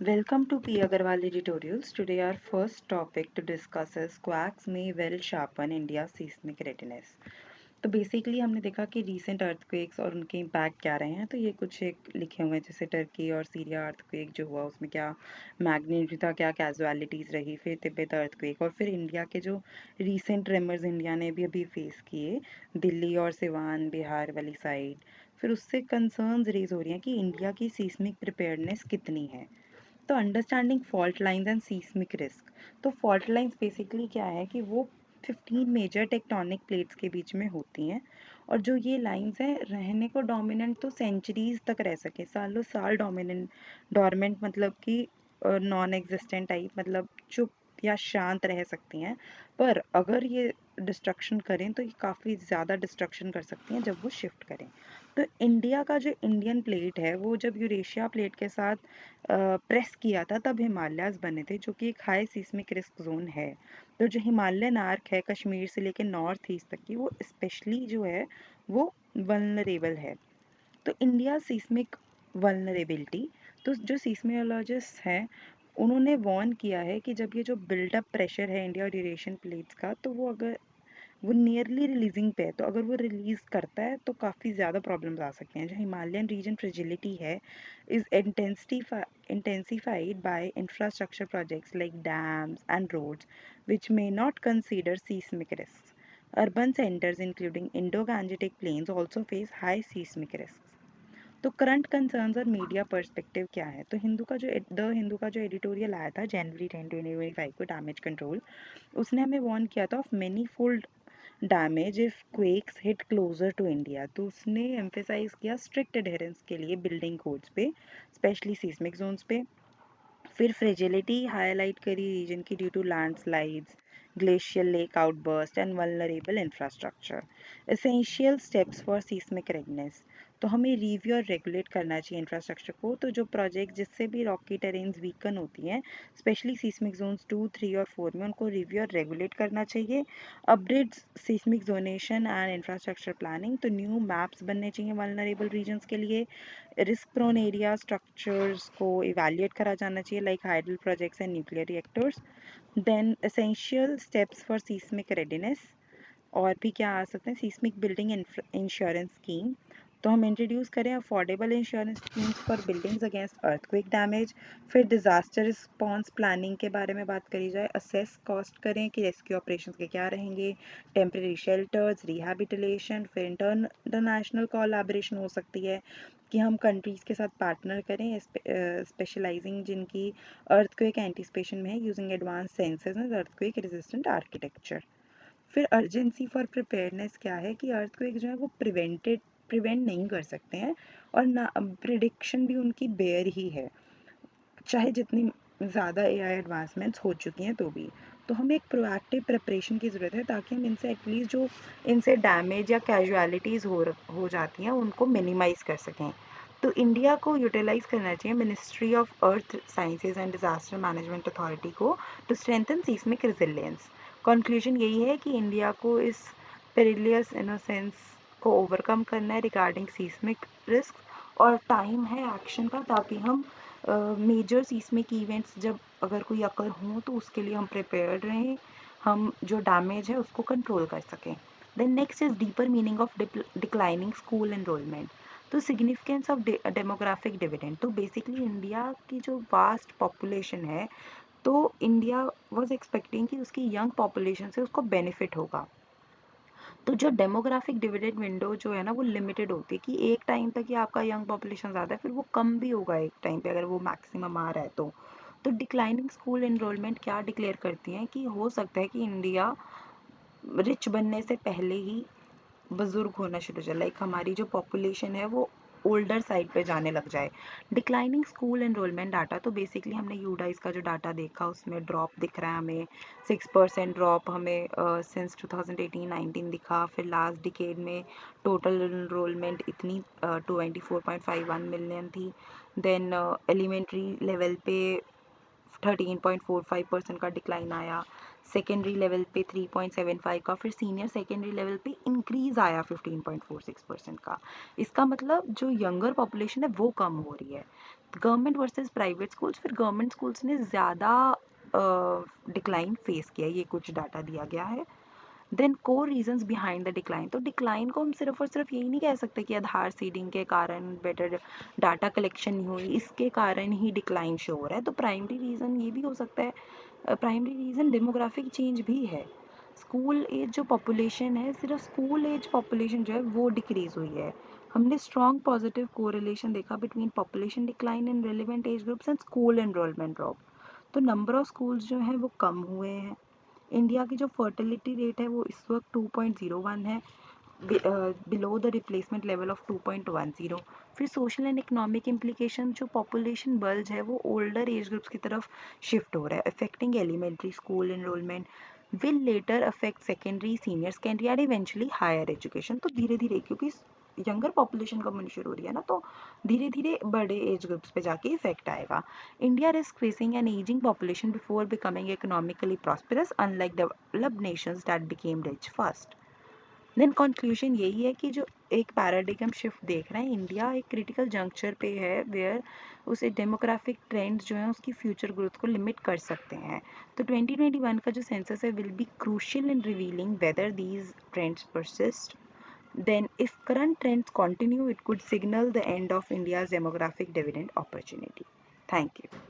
Welcome to P. Agarwal editorials. Today, our first topic to discuss is quacks may well sharpen India's seismic readiness. तो basically हमने देखा कि recent earthquakes और उनके impact क्या रहे हैं। तो ये कुछ एक लिखे हुए हैं, जैसे टर्की और सीरिया अर्थक्वेक जो हुआ उसमें क्या मैग्नीट्यूड था, क्या कैजुअलिटीज़ रही, फिर तिब्बत अर्थक्वेक और फिर इंडिया के जो रीसेंट ट्रेमर्स इंडिया ने भी अभी फेस किए, दिल्ली और सिवान बिहार वाली साइड। फिर उससे कंसर्न्स रेज हो रही हैं कि इंडिया की सीस्मिक प्रिपेयर्डनेस कितनी है। तो understanding fault lines and seismic risk. तो फॉल्ट लाइंस बेसिकली क्या है कि वो 15 मेजर टेक्टोनिक प्लेट्स के बीच में होती हैं, और जो ये लाइंस हैं रहने को डोमिनेंट तो सेंचुरीज तक रह सके, सालों साल डोमिनेंट। डोरमेंट मतलब कि नॉन एग्जिस्टेंट टाइप, मतलब चुप या शांत रह सकती हैं। पर अगर ये डिस्ट्रक्शन करें तो ये काफ़ी ज़्यादा डिस्ट्रक्शन कर सकती हैं जब वो शिफ्ट करें। तो इंडिया का जो इंडियन प्लेट है वो जब यूरेशिया प्लेट के साथ प्रेस किया था तब हिमालयाज़ बने थे, जो कि एक हाई सीस्मिक रिस्क जोन है। तो जो हिमालयन आर्क है कश्मीर से लेकर नॉर्थ ईस्ट तक की, वो स्पेशली जो है वो वल्नरेबल है। तो इंडिया सीस्मिक वल्नरेबिलिटी, तो जो सीस्मियोलॉजिस्ट हैं उन्होंने वार्न किया है कि जब ये जो बिल्डअप प्रेशर है इंडिया और यूरेशियन प्लेट्स का, तो वो अगर वो नियरली रिलीजिंग पे है, तो अगर वो रिलीज करता है तो काफ़ी ज़्यादा प्रॉब्लम्स आ सकते हैं। जो हिमालयन रीजन फ्रेजिलिटी है is intensified by infrastructure projects like dams and roads which may not consider seismic risks. Urban centers including Indo-Gangetic plains also face high seismic risks. तो करंट कंसर्न्स और media perspective क्या है। तो हिंदू का जो editorial आया था जनवरी 10 2025 को, डैमेज कंट्रोल, उसने हमें वार्न किया था of many fold damage if quakes hit closer to India. तो उसने एम्फेसाइज किया स्ट्रिक्ट एडहेरेंस के लिए बिल्डिंग कोड्स पे, स्पेशली सीस्मिक जोन्स पे। फिर फ्रेजिलिटी हाईलाइट करी रीजन की due to landslides, glacial lake outburst and vulnerable infrastructure. Essential steps for seismic readiness, तो हमें रिव्यू और रेगुलेट करना चाहिए इंफ्रास्ट्रक्चर को। तो जो प्रोजेक्ट जिससे भी रॉकी टेरेन्स वीकन होती हैं, स्पेशली सीस्मिक जोन्स 2, 3 और 4 में, उनको रिव्यू और रेगुलेट करना चाहिए। Update seismic zonation and infrastructure planning, तो न्यू मैप्स बनने चाहिए वल्नरेबल रीजन्स के लिए। रिस्क प्रोन एरिया स्ट्रक्चर्स को इवेल्युएट करा जाना चाहिए, like hydel projects and nuclear reactors. Then essential steps for seismic readiness, और भी क्या आ सकते हैं, सीस्मिक बिल्डिंग इंश्योरेंस स्कीम। तो हम इंट्रोड्यूस करें affordable insurance schemes for buildings against earthquake damage. फिर डिजास्टर रिस्पॉन्स प्लानिंग के बारे में बात करी जाए, असेस कॉस्ट करें कि रेस्क्यू ऑपरेशंस के क्या रहेंगे, टेम्परेरी शेल्टर्स, रिहैबिलिटेशन। फिर इंटरनेशनल कोलैबोरेशन हो सकती है कि हम कंट्रीज़ के साथ पार्टनर करें स्पेशलाइजिंग जिनकी अर्थक्वेक एंटीसिपेशन में है, using advance sensors and earthquake resistant architecture. फिर अर्जेंसी फॉर प्रिपेयरनेस क्या है कि अर्थक्वेक जो है वो प्रिवेंट नहीं कर सकते हैं, और ना प्रिडिक्शन भी उनकी बेयर ही है, चाहे जितनी ज़्यादा एआई एडवांसमेंट्स हो चुकी हैं तो भी। तो हमें एक प्रोएक्टिव प्रिपरेशन की ज़रूरत है ताकि हम इनसे एटलीस्ट जो इनसे डैमेज या कैजुअलिटीज़ हो जाती हैं उनको मिनिमाइज़ कर सकें। तो इंडिया को यूटिलाइज़ करना चाहिए ministry of earth sciences and disaster management authority को to strengthen seismic resilience. Conclusion यही है कि इंडिया को इस पेरिलियस इनोसेंस को ओवरकम करना है रिगार्डिंग सीस्मिक रिस्क, और टाइम है एक्शन का, ताकि हम मेजर सीस्मिक इवेंट्स जब अगर कोई अकर हों तो उसके लिए हम प्रिपेयर्ड रहें, हम जो डैमेज है उसको कंट्रोल कर सकें। Then next is deeper meaning of declining school enrolment. तो सिग्निफिकेंस ऑफ डेमोग्राफिक डिविडेंड, तो बेसिकली इंडिया की जो वास्ट पॉपुलेशन है, तो इंडिया वाज एक्सपेक्टिंग कि उसकी यंग पॉपुलेशन से उसको बेनिफिट होगा। तो जो डेमोग्राफिक डिविडेंड विंडो जो है ना वो लिमिटेड होती है कि एक टाइम तक ही आपका यंग पॉपुलेशन ज़्यादा है, फिर वो कम भी होगा एक टाइम पे अगर वो मैक्सिमम आ रहा है तो डिक्लाइनिंग स्कूल एनरोलमेंट क्या डिक्लेयर करती हैं कि हो सकता है कि इंडिया रिच बनने से पहले ही बुजुर्ग होना शुरू हो जाए, लाइक हमारी जो पॉपुलेशन है वो ओल्डर साइड पे जाने लग जाए। डिक्लाइनिंग स्कूल एनरोलमेंट डाटा, तो बेसिकली हमने यूडाइस का जो डाटा देखा उसमें ड्रॉप दिख रहा है हमें, 6% ड्रॉप हमें सिंस 2018-19 दिखा। फिर लास्ट डिकेड में टोटल एनरोलमेंट इतनी 24.51 मिलियन थी। देन एलिमेंट्री लेवल पे 13.45% का डिक्लाइन आया। सेकेंडरी लेवल पे 3.75 का, फिर सीनियर सेकेंडरी लेवल पे इंक्रीज आया 15.46% का। इसका मतलब जो यंगर पॉपुलेशन है वो कम हो रही है। गवर्नमेंट वर्सेस प्राइवेट स्कूल्स, फिर गवर्नमेंट स्कूल्स ने ज़्यादा डिक्लाइन फेस किया, ये कुछ डाटा दिया गया है। Then core reasons behind the decline, तो डिक्लाइन को हम सिर्फ और सिर्फ यही नहीं कह सकते कि आधार सीडिंग के कारण, बेटर डाटा कलेक्शन नहीं हुई, इसके कारण ही डिक्लाइन शो हो रहा है। तो प्राइमरी रीज़न ये भी हो सकता है, प्राइमरी रीज़न डेमोग्राफिक चेंज भी है। स्कूल एज जो पॉपुलेशन है, सिर्फ स्कूल एज पॉपुलेशन जो है वो डिक्रीज हुई है। हमने स्ट्रॉन्ग पॉजिटिव कोरिलेशन देखा between population decline in relevant age groups and school enrolment drop. तो नंबर ऑफ स्कूल्स जो हैं वो कम हुए हैं। इंडिया की जो फर्टिलिटी रेट है वो इस वक्त 2.01 है, below the replacement level of 2.10। फिर सोशल एंड इकोनॉमिक इम्प्लीकेशन, जो पॉपुलेशन बल्ज है वो ओल्डर एज ग्रुप्स की तरफ शिफ्ट हो रहा है, affecting elementary school enrolment, will later affect secondary, senior secondary and eventually higher education. तो धीरे धीरे, क्योंकि यंगर पॉपुलेशन कम होनी शुरू हो रही है ना, तो धीरे धीरे बड़े एज ग्रुप्स पे जाके इफेक्ट आएगा। India risk facing an ageing population before becoming economically prosperous, unlike developed nations that became rich fast. Then conclusion यही है कि जो एक पैराडिगम शिफ्ट देख रहे हैं, इंडिया एक क्रिटिकल जंक्चर पे है वेयर उसे डेमोग्राफिक ट्रेंड्स जो हैं उसकी फ्यूचर ग्रोथ को लिमिट कर सकते हैं। तो 2021 का जो सेंसस है will be crucial in revealing whether these trends persist. Then, if current trends continue, it could signal the end of India's demographic dividend opportunity. Thank you.